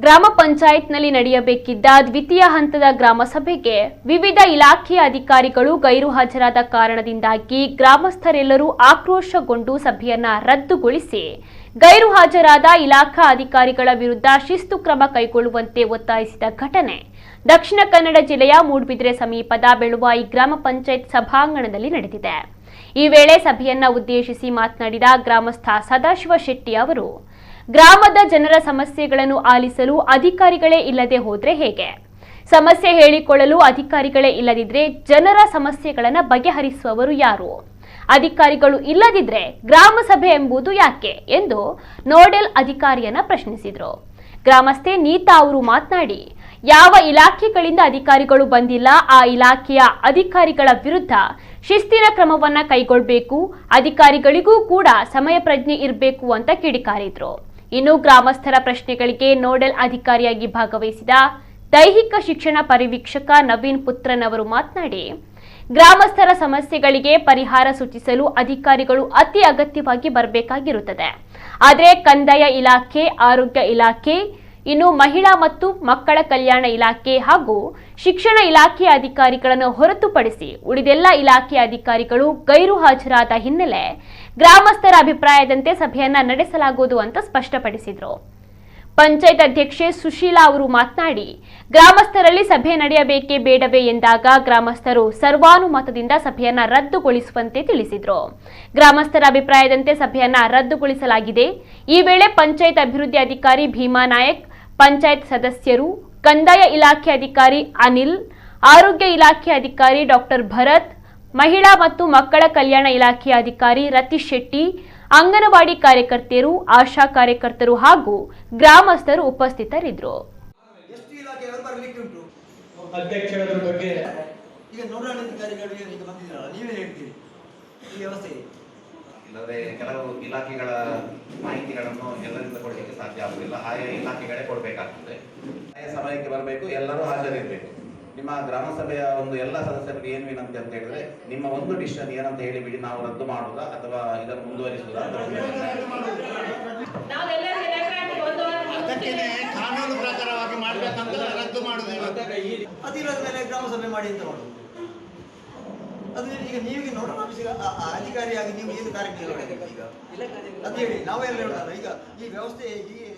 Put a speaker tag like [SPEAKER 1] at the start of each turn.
[SPEAKER 1] ಗ್ರಾಮ ಪಂಚಾಯತ್ನಲ್ಲಿ ನಡೆಯಬೇಕಿದ್ದ ದ್ವಿತೀಯ ಹಂತದ ಗ್ರಾಮ ಸಭೆಗೆ ವಿವಿಧ ಇಲಾಖೆಯ ಅಧಿಕಾರಿಗಳು ಗೈರು ಹಾಜರಾದ ಕಾರಣದಿಂದಾಗಿ ಗ್ರಾಮಸ್ಥರೆಲ್ಲರೂ ಆಕ್ರೋಶಗೊಂಡು ಸಭೆಯನ್ನ ರದ್ದುಗೊಳಿಸಿ ಗೈರು ಹಾಜರಾದ ಇಲಾಖಾ ಅಧಿಕಾರಿಗಳ ವಿರುದ್ಧ ಶಿಸ್ತು ಕ್ರಮ ಕೈಗೊಳ್ಳುವಂತೆ ಒತ್ತಾಯಿಸಿದ ಘಟನೆ ದಕ್ಷಿಣ ಕನ್ನಡ ಜಿಲ್ಲೆಯ ಮೂಡಬಿದ್ರೆ ಸಮೀಪದ ಬೆಳುವಾಯಿ ಗ್ರಾಮ ಪಂಚಾಯತ್ ಸಭಾಂಗಣದಲ್ಲಿ ನಡೆದಿದೆ। ಈ ವೇಳೆ ಸಭೆಯನ್ನ ಉದ್ದೇಶಿಸಿ ಮಾತನಾಡಿದ ಗ್ರಾಮಸ್ಥ ಸದಾಶಿವ ಶೆಟ್ಟಿ ಅವರು ಗ್ರಾಮದ ಜನರ ಸಮಸ್ಯೆಗಳನ್ನು ಆಲಿಸಲು ಅಧಿಕಾರಿಗಳೇ ಇಲ್ಲದೆ ಹೋದ್ರೆ ಹೇಗೆ? ಸಮಸ್ಯೆ ಹೇಳಿಕೊಳ್ಳಲು ಅಧಿಕಾರಿಗಳೇ ಇಲ್ಲದಿದ್ರೆ ಜನರ ಸಮಸ್ಯೆಗಳನ್ನು ಬಗೆಹರಿಸುವವರು ಯಾರು? ಅಧಿಕಾರಿಗಳು ಇಲ್ಲದಿದ್ರೆ ಗ್ರಾಮ ಸಭೆ ಎಂಬುದು ಯಾಕೆ ಎಂದು ನೋಡೆಲ್ ಅಧಿಕಾರಿಯನ್ನ ಪ್ರಶ್ನಿಸಿದರು। ಗ್ರಾಮಸ್ಥೆ ನೀತಾ ಅವರು ಮಾತನಾಡಿ, ಯಾವ ಇಲಾಖೆಗಳಿಂದ ಅಧಿಕಾರಿಗಳು ಬಂದಿಲ್ಲ, ಆ ಇಲಾಖೆಯ ಅಧಿಕಾರಿಗಳ ವಿರುದ್ಧ ಶಿಸ್ತಿನ ಕ್ರಮವನ್ನ ಕೈಗೊಳ್ಳಬೇಕು, ಅಧಿಕಾರಿಗಳಿಗೂ ಕೂಡ ಸಮಯ ಪ್ರಜ್ಞೆ ಇರಬೇಕು ಅಂತ ಕಿಡಿಕಾರಿದ್ರು। ಇನ್ನು ಗ್ರಾಮಸ್ಥರ ಪ್ರಶ್ನೆಗಳಿಗೆ ನೋಡೆಲ್ ಅಧಿಕಾರಿಯಾಗಿ ಭಾಗವಹಿಸಿದ ದೈಹಿಕ ಶಿಕ್ಷಣ ಪರಿವೀಕ್ಷಕ ನವೀನ್ ಪುತ್ರನ್ ಅವರು ಮಾತನಾಡಿ, ಗ್ರಾಮಸ್ಥರ ಸಮಸ್ಯೆಗಳಿಗೆ ಪರಿಹಾರ ಸೂಚಿಸಲು ಅಧಿಕಾರಿಗಳು ಅತಿ ಅಗತ್ಯವಾಗಿ ಬರಬೇಕಾಗಿರುತ್ತದೆ। ಆದರೆ ಕಂದಾಯ ಇಲಾಖೆ, ಆರೋಗ್ಯ ಇಲಾಖೆ, ಇನ್ನು ಮಹಿಳಾ ಮತ್ತು ಮಕ್ಕಳ ಕಲ್ಯಾಣ ಇಲಾಖೆ ಹಾಗೂ ಶಿಕ್ಷಣ ಇಲಾಖೆಯ ಅಧಿಕಾರಿಗಳನ್ನು ಹೊರತುಪಡಿಸಿ ಉಳಿದೆಲ್ಲ ಇಲಾಖೆಯ ಅಧಿಕಾರಿಗಳು ಗೈರು ಹಾಜರಾದ ಹಿನ್ನೆಲೆ ಗ್ರಾಮಸ್ಥರ ಅಭಿಪ್ರಾಯದಂತೆ ಸಭೆಯನ್ನ ನಡೆಸಲಾಗುವುದು ಅಂತ ಸ್ಪಷ್ಟಪಡಿಸಿದರು। ಪಂಚಾಯತ್ ಅಧ್ಯಕ್ಷೆ ಸುಶೀಲಾ ಅವರು ಮಾತನಾಡಿ, ಗ್ರಾಮಸ್ಥರಲ್ಲಿ ಸಭೆ ನಡೆಯಬೇಕೇ ಬೇಡವೇ ಎಂದಾಗ ಗ್ರಾಮಸ್ಥರು ಸರ್ವಾನುಮತದಿಂದ ಸಭೆಯನ್ನ ರದ್ದುಗೊಳಿಸುವಂತೆ ತಿಳಿಸಿದರು। ಗ್ರಾಮಸ್ಥರ ಅಭಿಪ್ರಾಯದಂತೆ ಸಭೆಯನ್ನ ರದ್ದುಗೊಳಿಸಲಾಗಿದೆ। ಈ ವೇಳೆ ಪಂಚಾಯತ್ ಅಭಿವೃದ್ಧಿ ಅಧಿಕಾರಿ ಭೀಮಾ ನಾಯಕ್, ಪಂಚಾಯತ್ ಸದಸ್ಯರು, ಕಂದಾಯ ಇಲಾಖೆ ಅಧಿಕಾರಿ ಅನಿಲ್, ಆರೋಗ್ಯ ಇಲಾಖೆ ಅಧಿಕಾರಿ ಡಾಕ್ಟರ್ ಭರತ್, ಮಹಿಳಾ ಮತ್ತು ಮಕ್ಕಳ ಕಲ್ಯಾಣ ಇಲಾಖೆಯ ಅಧಿಕಾರಿ ರತೀಶ್ ಶೆಟ್ಟಿ, ಅಂಗನವಾಡಿ ಕಾರ್ಯಕರ್ತೆಯರು, ಆಶಾ ಕಾರ್ಯಕರ್ತರು ಹಾಗೂ ಗ್ರಾಮಸ್ಥರು ಉಪಸ್ಥಿತರಿದ್ದರು।
[SPEAKER 2] ಇಲ್ಲದೆ ಕೆಲವು ಇಲಾಖೆಗಳ ಮಾಹಿತಿಗಳನ್ನು ಎಲ್ಲರಿಂದ ಕೊಡಲಿಕ್ಕೆ ಸಾಧ್ಯ ಆಗುವುದಿಲ್ಲ, ಆಯಾ ಇಲಾಖೆಗಳೇ ಕೊಡಬೇಕಾಗ್ತದೆ। ಆಯಾ ಸಮಯಕ್ಕೆ ಬರಬೇಕು, ಎಲ್ಲರೂ ಹಾಜರಿರಬೇಕು। ನಿಮ್ಮ ಗ್ರಾಮ ಸಭೆಯ ಒಂದು ಎಲ್ಲ ಸದಸ್ಯರಿಗೆ ಏನು ವಿನಂತಿ ಅಂತ ಹೇಳಿದ್ರೆ, ನಿಮ್ಮ ಒಂದು ಡಿಸಿಷನ್ ಏನಂತ ಹೇಳಿಬಿಡಿ, ನಾವು ರದ್ದು ಮಾಡುವುದಾ ಅಥವಾ ಇದನ್ನು ಮುಂದುವರಿಸುವುದಾ ಅಂತ
[SPEAKER 3] ಕಾನೂನು ಪ್ರಕಾರವಾಗಿ ಮಾಡಬೇಕಂತ ರದ್ದು ಮಾಡುವುದಿಲ್ಲ।
[SPEAKER 4] ಅದಿರದ ಮೇಲೆ ಗ್ರಾಮ ಸಭೆ ಮಾಡಿ ಅಂತ ಮಾಡುದು ಅದು ಈಗ ನೀವೀಗ ನೋಡೋಣ, ಅಧಿಕಾರಿಯಾಗಿ ನೀವು ಏನು ಕಾರ್ಯಕ್ರಮ ಈಗ ಅದು ಹೇಳಿ ನಾವೆಲ್ಲ ಹೇಳೋಣ। ಈಗ ಈ ವ್ಯವಸ್ಥೆ ಹೀಗೆ